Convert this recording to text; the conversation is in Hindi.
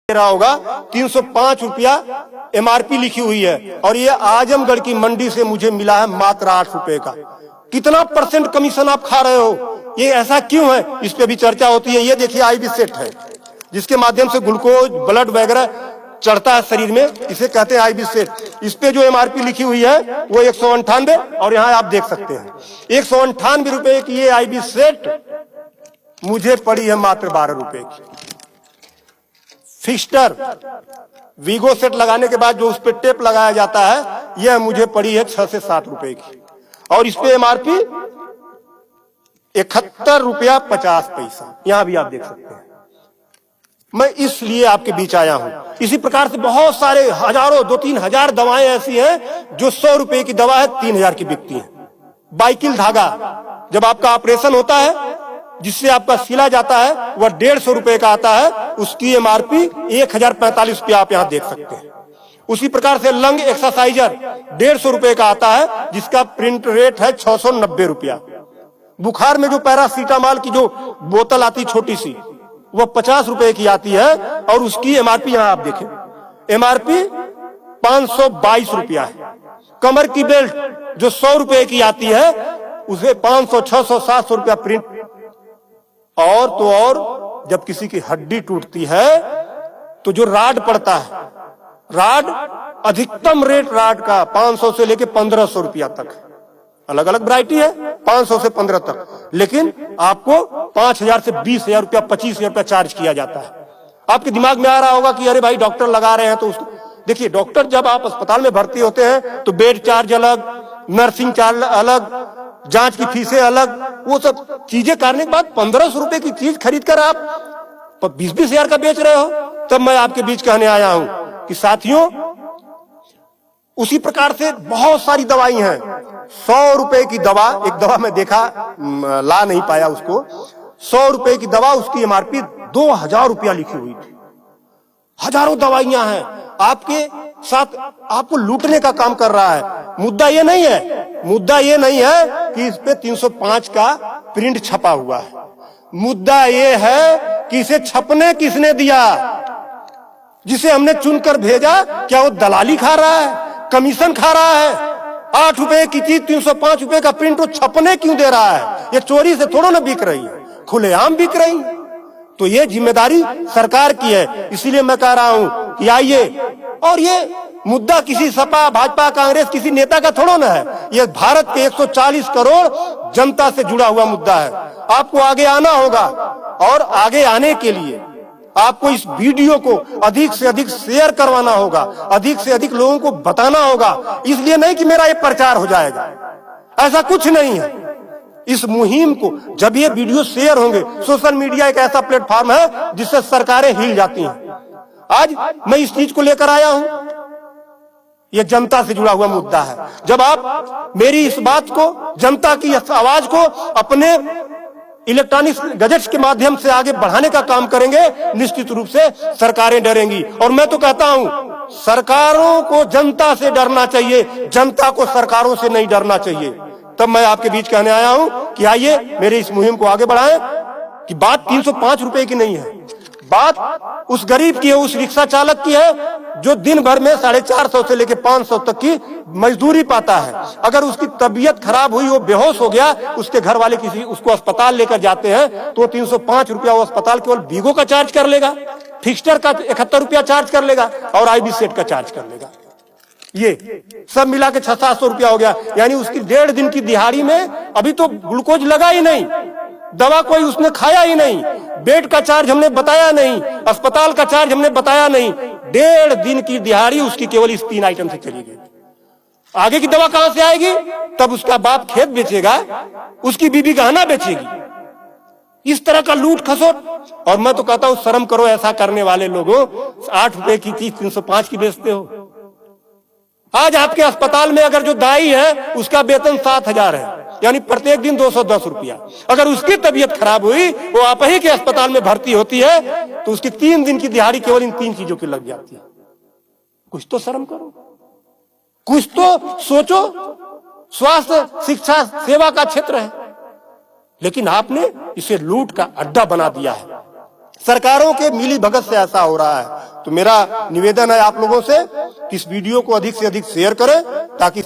रहा होगा 305 रुपया एमआरपी लिखी हुई है और ये आजमगढ़ की मंडी से मुझे मिला है मात्र 8 रुपए का। कितना परसेंट कमीशन आप खा रहे हो? ये ऐसा क्यों है? इस पे भी चर्चा होती है। ये देखिए आईबी सेट है जिसके माध्यम से ग्लूकोज ब्लड वगैरह चढ़ता है शरीर में, इसे कहते हैं आईबी सेट। इस पे जो एमआरपी लिखी हुई है वो 198 और यहाँ आप देख सकते हैं 198 रुपए की ये आईबी सेट मुझे पड़ी है मात्र 12 रुपए की। फिक्स्टर वीगो सेट लगाने के बाद जो उस पर टेप लगाया जाता है यह मुझे पड़ी है 6 से 7 रुपए की और इस पे एमआरपी 71 रुपया 50 पैसा। यहां भी आप देख सकते हैं। मैं इसलिए आपके बीच आया हूं। इसी प्रकार से बहुत सारे हजारों 2-3 हजार दवाएं ऐसी हैं जो 100 रुपए की दवा है 3000 की बिकती है। बाइकिल धागा जब आपका ऑपरेशन होता है जिससे आपका सिला जाता है वह 150 रुपए का आता है, उसकी एमआरपी 1045 रुपया आप यहां देख सकते हैं। उसी प्रकार से लंग एक्सरसाइजर 150 रुपए का आता है जिसका प्रिंट रेट है 690 रुपया। बुखार में जो पैरासीटामॉल की जो बोतल आती छोटी सी वह 50 रुपए की आती है और उसकी एमआरपी यहां आप देखें एमआरपी 522 रुपया है। कमर की बेल्ट जो 100 रुपए की आती है उसे 500, 600, 700 रुपया प्रिंट। और तो और जब किसी की हड्डी टूटती है तो जो राड पड़ता है, राड अधिकतम रेट राड का 500 से लेके 1500 रुपया तक, अलग अलग वैरायटी है 500 से 15 तक, लेकिन आपको 5000 से 20,000 रुपया 25,000 रुपया चार्ज किया जाता है। आपके दिमाग में आ रहा होगा कि अरे भाई डॉक्टर लगा रहे हैं तो उसको देखिए, डॉक्टर जब आप अस्पताल में भर्ती होते हैं तो बेड चार्ज अलग, नर्सिंग चार्ज अलग, जांच की फीसें अलग, वो सब चीजें करने के बाद 1500 रुपए की चीज खरीद कर आप 20-20 हजार का बेच रहे हो। तब मैं आपके बीच कहने आया हूं कि साथियों उसी प्रकार से बहुत सारी दवाई हैं। 100 रुपए की दवा, एक दवा मैं देखा ला नहीं पाया उसको, 100 रुपए की दवा उसकी एमआरपी 2000 रुपया लिखी हुई थी। हजारों दवाइयां हैं आपके साथ, आपको लूटने का काम कर रहा है। मुद्दा ये नहीं है कि इस पे 305 का प्रिंट छपा हुआ है। मुद्दा ये है कि इसे छपने किसने दिया? जिसे हमने चुनकर भेजा क्या वो दलाली खा रहा है, कमीशन खा रहा है? 8 रुपए की चीज 305 रुपए का प्रिंट वो छपने क्यों दे रहा है? ये चोरी से थोड़ा ना बिक रही है, खुलेआम बिक रही है। तो ये जिम्मेदारी सरकार की है। इसीलिए मैं कह रहा हूं कि आइए, और ये मुद्दा किसी सपा, भाजपा, कांग्रेस किसी नेता का थोड़ा ना है, ये भारत के 140 करोड़ जनता से जुड़ा हुआ मुद्दा है। आपको आगे आना होगा और आगे आने के लिए आपको इस वीडियो को अधिक से अधिक शेयर करवाना होगा, अधिक से अधिक लोगों को बताना होगा। इसलिए नहीं कि मेरा ये प्रचार हो जाएगा, ऐसा कुछ नहीं है। इस मुहिम को जब ये वीडियो शेयर होंगे, सोशल मीडिया एक ऐसा प्लेटफॉर्म है जिससे सरकारें हिल जाती हैं। आज मैं इस चीज को लेकर आया हूं, ये जनता से जुड़ा हुआ मुद्दा है। जब आप मेरी इस बात को, जनता की इस आवाज को अपने इलेक्ट्रॉनिक गैजेट्स के माध्यम से आगे बढ़ाने का काम करेंगे, निश्चित रूप से सरकारें डरेंगी। और मैं तो कहता हूं सरकारों को जनता से डरना चाहिए, जनता को सरकारों से नहीं डरना चाहिए। तब मैं आपके बीच कहने आया हूं कि आइए मेरे इस मुहिम को आगे बढ़ाएं। कि बात 305 रुपए की नहीं है, बात उस गरीब की है, उस रिक्शा चालक की है जो दिन भर में 450 से लेकर 500 तक की मजदूरी पाता है। अगर उसकी तबीयत खराब हुई, वो बेहोश हो गया, उसके घर वाले किसी उसको अस्पताल लेकर जाते हैं तो 305 रुपया वो अस्पताल केवल वीगो का चार्ज कर लेगा, फिक्स्टर का 71 रुपया चार्ज कर लेगा और आईबी सेट का चार्ज कर लेगा। ये सब मिला के 600-700 रुपया हो गया। यानी उसकी 1.5 दिन की दिहाड़ी में अभी तो ग्लूकोज लगा ही नहीं, दवा कोई उसने खाया ही नहीं, बेड का चार्ज हमने बताया नहीं, अस्पताल का चार्ज हमने बताया नहीं। 1.5 दिन की दिहाड़ी उसकी केवल इस 3 आइटम से चली गई। आगे की दवा कहां से आएगी? तब उसका बाप खेत बेचेगा, उसकी बीबी गहना बेचेगी। इस तरह का लूट खसोट। और मैं तो कहता हूं शर्म करो ऐसा करने वाले लोगों। 8 रुपए की चीज 305 की बेचते हो। आज आपके अस्पताल में अगर जो दाई है उसका वेतन 7,000 है, यानी प्रत्येक दिन 210 रुपया। अगर उसकी तबीयत खराब हुई, वो आप ही के अस्पताल में भर्ती होती है तो उसकी 3 दिन की दिहाड़ी केवल इन 3 चीजों की लग जाती है। कुछ तो शर्म करो, कुछ तो सोचो। स्वास्थ्य, शिक्षा, सेवा का क्षेत्र है, लेकिन आपने इसे लूट का अड्डा बना दिया है। सरकारों के मिली भगत से ऐसा हो रहा है। तो मेरा निवेदन है आप लोगों से कि इस वीडियो को अधिक से अधिक शेयर करें ताकि